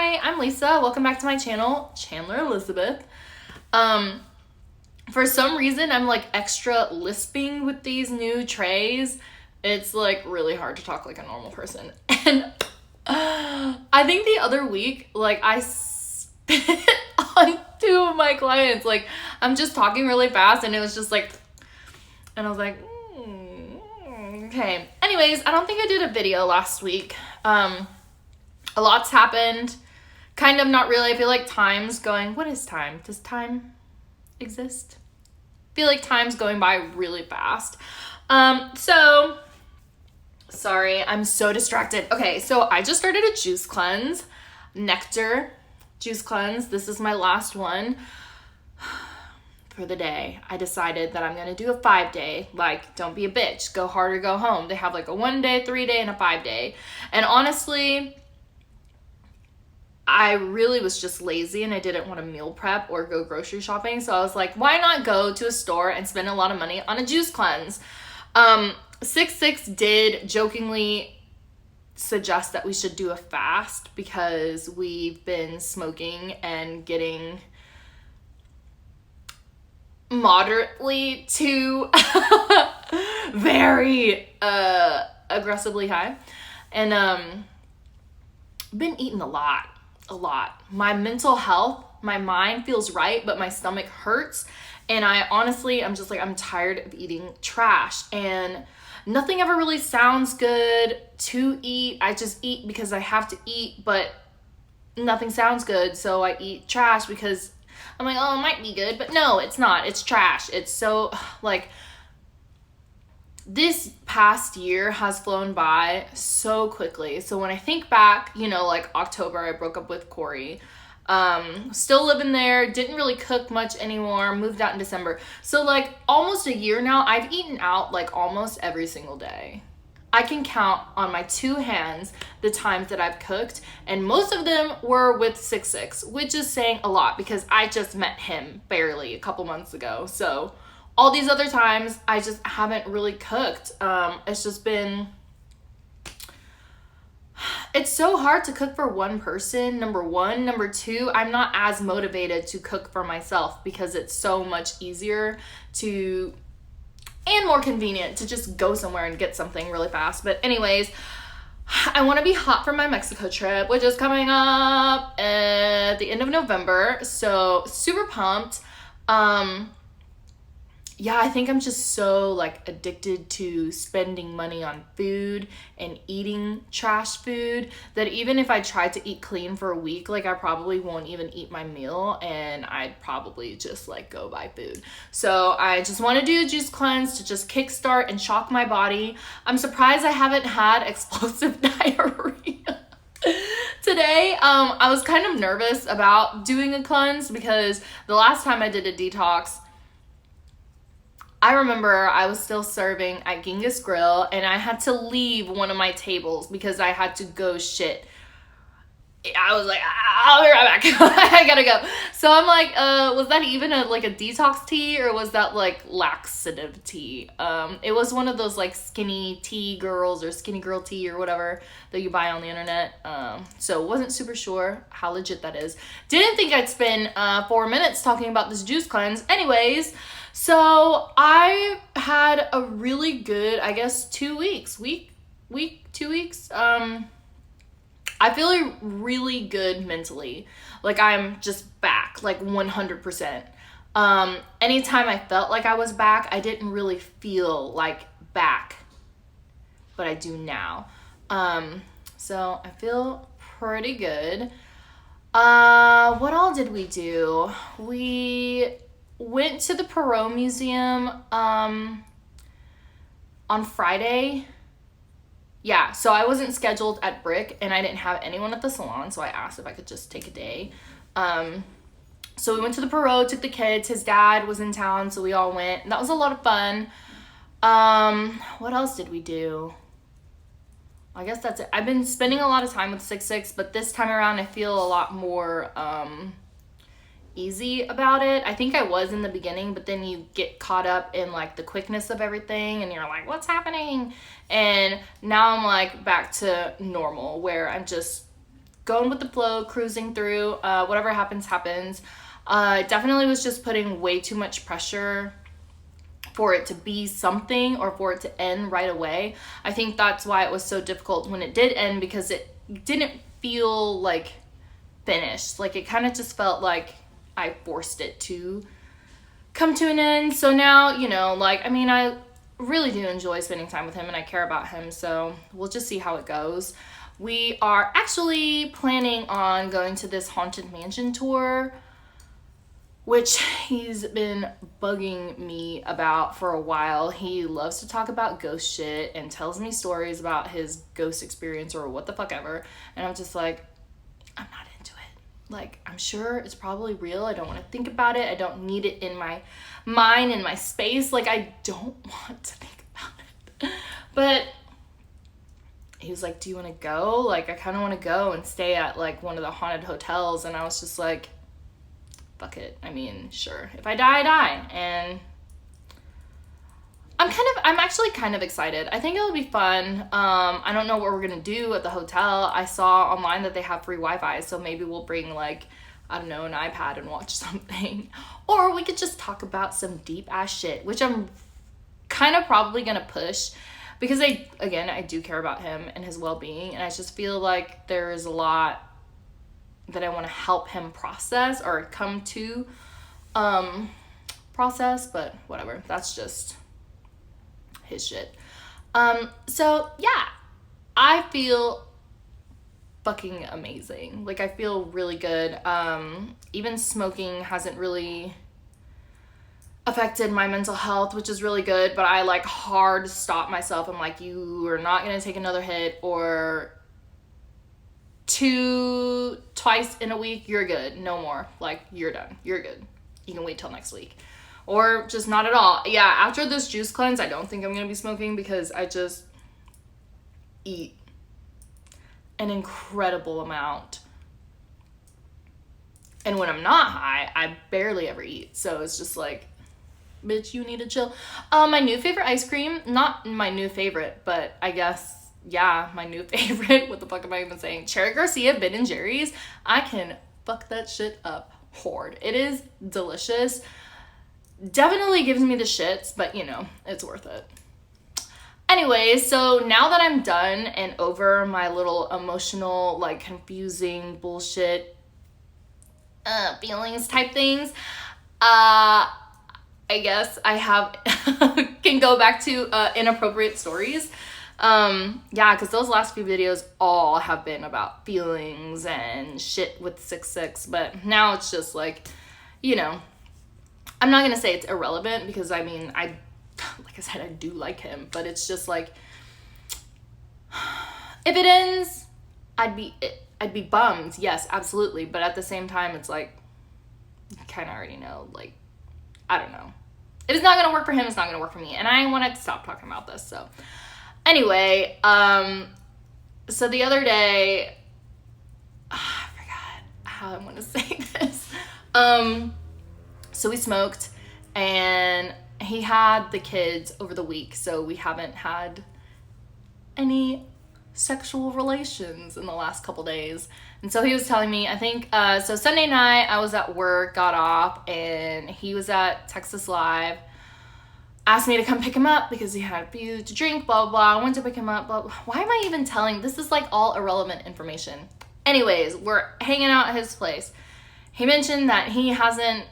Hi, I'm Lisa. Welcome back to my channel, Chandler Elizabeth. For some reason, I'm like extra lisping with these new trays. It's like really hard to talk like a normal person. And I think the other week, like I spit on two of my clients. Like I'm just talking really fast and it was just like, and I was like, okay. Anyways, I don't think I did a video last week. A lot's happened. Kind of, not really. I feel like time's going... What is time? Does time exist? I feel like time's going by really fast. Sorry, I'm so distracted. Okay, so I just started a juice cleanse. Nectar juice cleanse. This is my last one for the day. I decided that I'm going to do a 5-day. Like, don't be a bitch. Go hard or go home. They have like a 1-day, 3-day, and a 5-day. And honestly... I really was just lazy and I didn't want to meal prep or go grocery shopping. So I was like, why not go to a store and spend a lot of money on a juice cleanse? 66 did jokingly suggest that we should do a fast because we've been smoking and getting moderately to very aggressively high. And been eating a lot. My mental health, my mind feels right, but my stomach hurts. And I'm just like, I'm tired of eating trash. And nothing ever really sounds good to eat. I just eat because I have to eat, but nothing sounds good. So I eat trash because I'm like, oh, it might be good. But no, it's not. It's trash. It's so, like... This past year has flown by so quickly. So when I think back, like October, I broke up with Corey. Still living there, didn't really cook much anymore, moved out in December. So like almost a year now, I've eaten out like almost every single day. I can count on my 2 hands the times that I've cooked, and most of them were with 66, which is saying a lot because I just met him barely a couple months ago. So all these other times, I just haven't really cooked. It's just been... It's so hard to cook for one person, number one. Number two, I'm not as motivated to cook for myself because it's so much easier to... and more convenient to just go somewhere and get something really fast. But anyways, I want to be hot for my Mexico trip, which is coming up at the end of November. So super pumped. Yeah, I think I'm just so like addicted to spending money on food and eating trash food that even if I tried to eat clean for a week, like I probably won't even eat my meal and I'd probably just like go buy food. So I just want to do a juice cleanse to just kickstart and shock my body. I'm surprised I haven't had explosive diarrhea. Today, I was kind of nervous about doing a cleanse because the last time I did a detox, I remember I was still serving at Genghis Grill and I had to leave one of my tables because I had to go shit. I was like, I'll be right back. I gotta go. So I'm like, was that even a detox tea or was that like laxative tea? It was one of those like skinny tea girls or skinny girl tea or whatever that you buy on the internet. So wasn't super sure how legit that is. Didn't think I'd spend 4 minutes talking about this juice cleanse. Anyways, so I had a really good, I guess, 2 weeks. 2 weeks. I feel really good mentally. Like I'm just back, like 100%. Anytime I felt like I was back, I didn't really feel like back, but I do now. So I feel pretty good. What all did we do? We went to the Perot Museum on Friday. Yeah, so I wasn't scheduled at Brick and I didn't have anyone at the salon, so I asked if I could just take a day. So we went to the Perot, took the kids. His dad was in town, so we all went. And that was a lot of fun. What else did we do? I guess that's it. I've been spending a lot of time with 66, but this time around I feel a lot more easy about it. I think I was in the beginning, but then you get caught up in like the quickness of everything and you're like, what's happening? And now I'm like back to normal where I'm just going with the flow, cruising through, whatever happens, happens. Definitely was just putting way too much pressure for it to be something or for it to end right away. I think that's why it was so difficult when it did end, because it didn't feel like finished. Like it kind of just felt like I forced it to come to an end. So now, you know, like, I mean, I really do enjoy spending time with him and I care about him. So we'll just see how it goes. We are actually planning on going to this Haunted Mansion tour, which he's been bugging me about for a while. He loves to talk about ghost shit and tells me stories about his ghost experience or what the fuck ever. And I'm just like, I'm not into it. Like, I'm sure it's probably real. I don't want to think about it. I don't need it in my mind, in my space. Like, I don't want to think about it. But he was like, do you want to go? Like, I kind of want to go and stay at, like, one of the haunted hotels. And I was just like, fuck it. I mean, sure. If I die, I die. And I'm actually kind of excited. I think it'll be fun. I don't know what we're gonna do at the hotel. I saw online that they have free Wi-Fi, so maybe we'll bring, like, I don't know, an iPad and watch something. Or we could just talk about some deep ass shit, which I'm kind of probably gonna push, because I do care about him and his well-being, and I just feel like there is a lot that I want to help him process or come to process, but whatever, that's just his shit. So yeah, I feel fucking amazing. Like, I feel really good. Even smoking hasn't really affected my mental health, which is really good, but I like hard stop myself. I'm like, you are not gonna take another hit, or twice in a week, you're good. No more. Like, you're done. You're good. You can wait till next week. Or just not at all. Yeah, after this juice cleanse, I don't think I'm going to be smoking, because I just eat an incredible amount. And when I'm not high, I barely ever eat. So it's just like, bitch, you need to chill. My new favorite ice cream, not my new favorite, but I guess, yeah, my new favorite. What the fuck am I even saying? Cherry Garcia Ben & Jerry's. I can fuck that shit up hard. It is delicious. Definitely gives me the shits, but you know, it's worth it. Anyway, so now that I'm done and over my little emotional, like, confusing bullshit feelings type things, I guess I have can go back to inappropriate stories. Yeah, because those last few videos all have been about feelings and shit with 6'6", but now it's just like, you know, I'm not gonna say it's irrelevant, because I mean, like I said, I do like him, but it's just like, if it ends, I'd be bummed. Yes, absolutely. But at the same time, it's like, you kind of already know, like, I don't know. If it's not gonna work for him, it's not gonna work for me. And I want to stop talking about this. So anyway, so the other day, I forgot how I want to say this. So we smoked, and he had the kids over the week, so we haven't had any sexual relations in the last couple days. And so he was telling me, I think, so Sunday night I was at work, got off, and he was at Texas Live, asked me to come pick him up because he had a few to drink, blah, blah, blah. I went to pick him up, but why am I even telling? This is like all irrelevant information. Anyways, we're hanging out at his place. He mentioned that he hasn't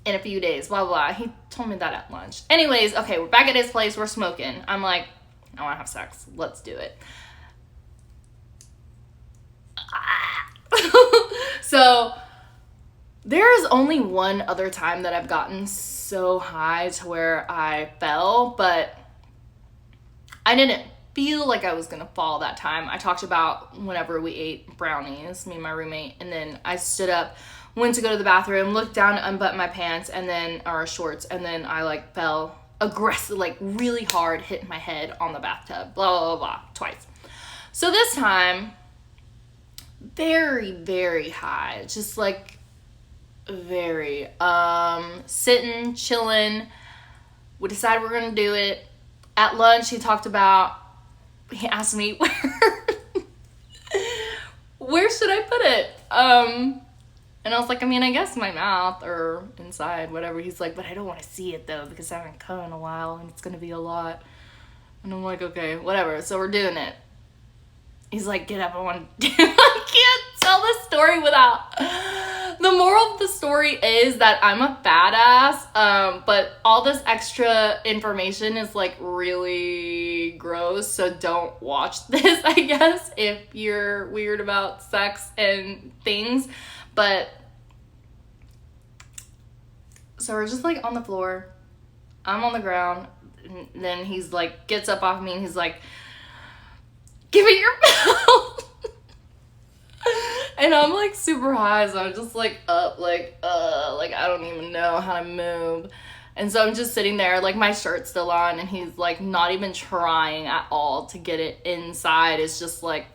in a few days, blah, blah. He told me that at lunch. Anyways, okay, we're back at his place. We're smoking. I'm like, I want to have sex. Let's do it. So there is only one other time that I've gotten so high to where I fell, but I didn't feel like I was gonna fall that time. I talked about whenever we ate brownies, me and my roommate, and then I stood up, went to go to the bathroom, looked down to unbutton my pants and then our shorts, and then I like fell aggressive, like really hard, hit my head on the bathtub, blah, blah, blah, blah, twice. So this time, very, very high, just like very, sitting, chilling. We decided we're gonna do it. At lunch, he asked me where should I put it? And I was like, I mean, I guess my mouth or inside, whatever. He's like, but I don't want to see it though, because I haven't come in a while and it's going to be a lot. And I'm like, okay, whatever. So we're doing it. He's like, get up, I want to do it. I can't tell this story without. The moral of the story is that I'm a fat ass, but all this extra information is like really gross, so don't watch this, I guess, if you're weird about sex and things. But so we're just like on the floor, I'm on the ground, and then he's like gets up off me and he's like, give me your mouth. And I'm like super high, so I'm just like up, like I don't even know how to move. And so I'm just sitting there, like my shirt's still on, and he's like not even trying at all to get it inside. It's just like,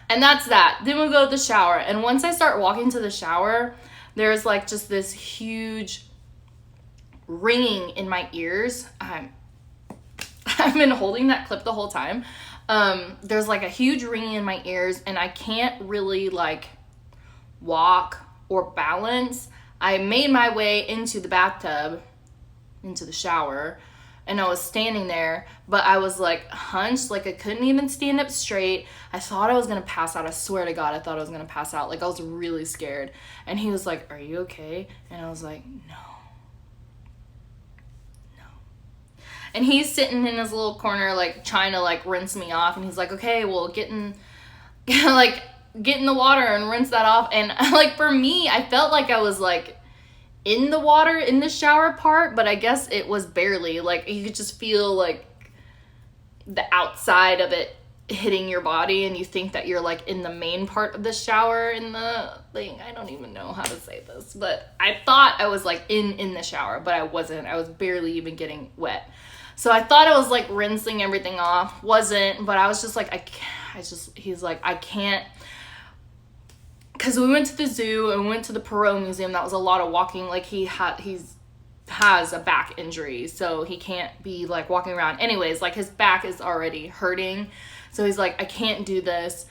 and that's that. Then we go to the shower, and once I start walking to the shower, there's like just this huge ringing in my ears. I've been holding that clip the whole time. There's like a huge ringing in my ears, and I can't really like walk or balance. I made my way into the bathtub, into the shower, and I was standing there, but I was like hunched, like I couldn't even stand up straight. I thought I was gonna pass out. I swear to God, I thought I was gonna pass out. Like I was really scared. And he was like, are you okay? And I was like, no. And he's sitting in his little corner, like, trying to, like, rinse me off. And he's like, okay, well, get in the water and rinse that off. And, like, for me, I felt like I was, like, in the water in the shower part. But I guess it was barely. Like, you could just feel, like, the outside of it hitting your body. And you think that you're, like, in the main part of the shower in the thing. I don't even know how to say this. But I thought I was, like, in the shower. But I wasn't. I was barely even getting wet. So I thought I was like rinsing everything off. Wasn't, but I was just like, he's like, I can't. Because we went to the zoo and we went to the Perot Museum. That was a lot of walking. Like he has a back injury, so he can't be like walking around. Anyways, like his back is already hurting. So he's like, I can't do this.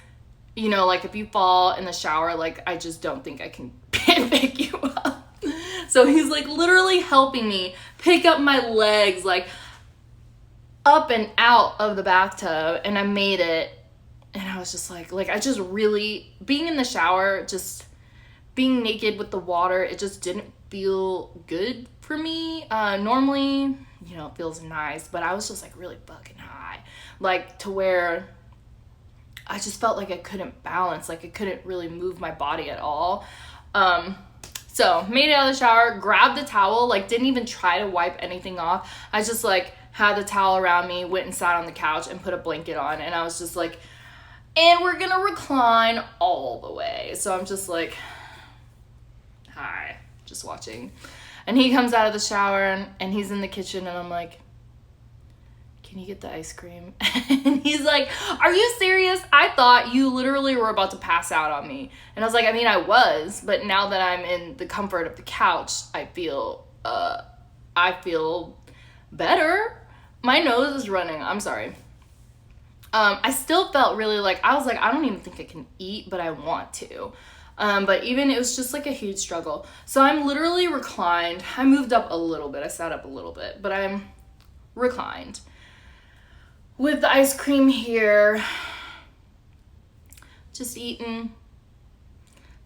You know, like if you fall in the shower, like I just don't think I can pick you up. So he's like literally helping me pick up my legs, like up and out of the bathtub, and I made it. And I was just like I just really, being in the shower, just being naked with the water, it just didn't feel good for me. Normally, you know, it feels nice, but I was just like really fucking high, like to where I just felt like I couldn't balance, like I couldn't really move my body at all. So made it out of the shower, grabbed the towel, like didn't even try to wipe anything off. I just like had the towel around me, went and sat on the couch and put a blanket on. And I was just like, and we're gonna recline all the way. So I'm just like, hi, just watching. And he comes out of the shower and he's in the kitchen, and I'm like, can you get the ice cream? And he's like, are you serious? I thought you literally were about to pass out on me. And I was like, I mean, I was, but now that I'm in the comfort of the couch, I feel better. My nose is running. I'm sorry. I still felt really like, I was like, I don't even think I can eat, but I want to. But even it was just like a huge struggle. So I'm literally reclined. I moved up a little bit. I sat up a little bit, but I'm reclined with the ice cream here. Just eating.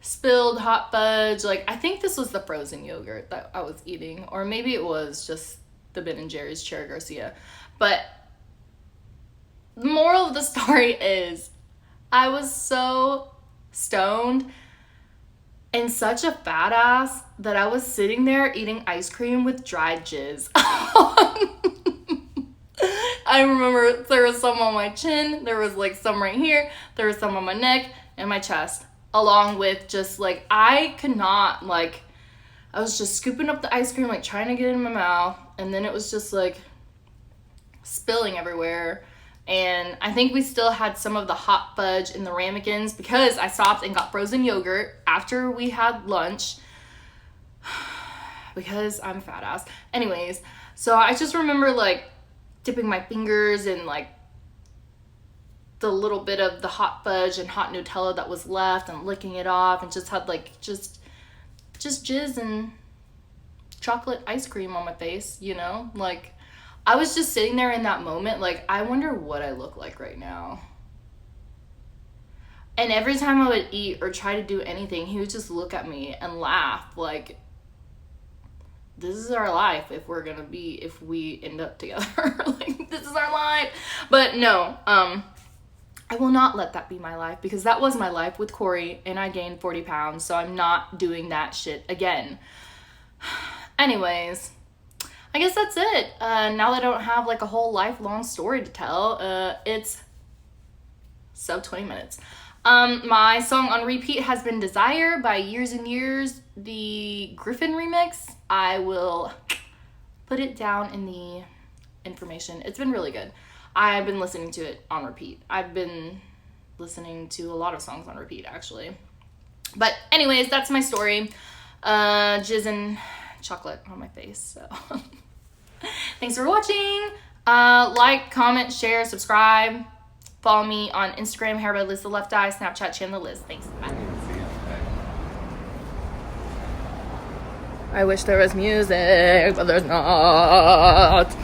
Spilled hot fudge. Like, I think this was the frozen yogurt that I was eating. Or maybe it was just the Ben & Jerry's Cherry Garcia. But the moral of the story is I was so stoned and such a fat ass that I was sitting there eating ice cream with dried jizz. I remember there was some on my chin, there was like some right here, there was some on my neck and my chest, along with just like, I could not, like, I was just scooping up the ice cream, like trying to get it in my mouth, and then it was just like spilling everywhere. And I think we still had some of the hot fudge in the ramekins because I stopped and got frozen yogurt after we had lunch because I'm a fat ass. Anyways, so I just remember like dipping my fingers in like the little bit of the hot fudge and hot Nutella that was left and licking it off, and just had like just jizz and chocolate ice cream on my face, you know? Like, I was just sitting there in that moment like, I wonder what I look like right now. And every time I would eat or try to do anything, he would just look at me and laugh like, this is our life if we end up together. Like, this is our life. But no, I will not let that be my life, because that was my life with Corey and I gained 40 pounds. So I'm not doing that shit again. Anyways, I guess that's it. Now that I don't have like a whole lifelong story to tell, it's sub 20 minutes. My song on repeat has been Desire by Years and Years, the Gryffin remix. I will put it down in the information. It's been really good. I've been listening to it on repeat. I've been listening to a lot of songs on repeat, actually. But anyways, that's my story. Jizz and chocolate on my face, so. Thanks for watching. Like, comment, share, subscribe. Follow me on Instagram, Hair by Liz the Left Eye, Snapchat, Chandler Liz. Thanks. Bye. I wish there was music, but there's not.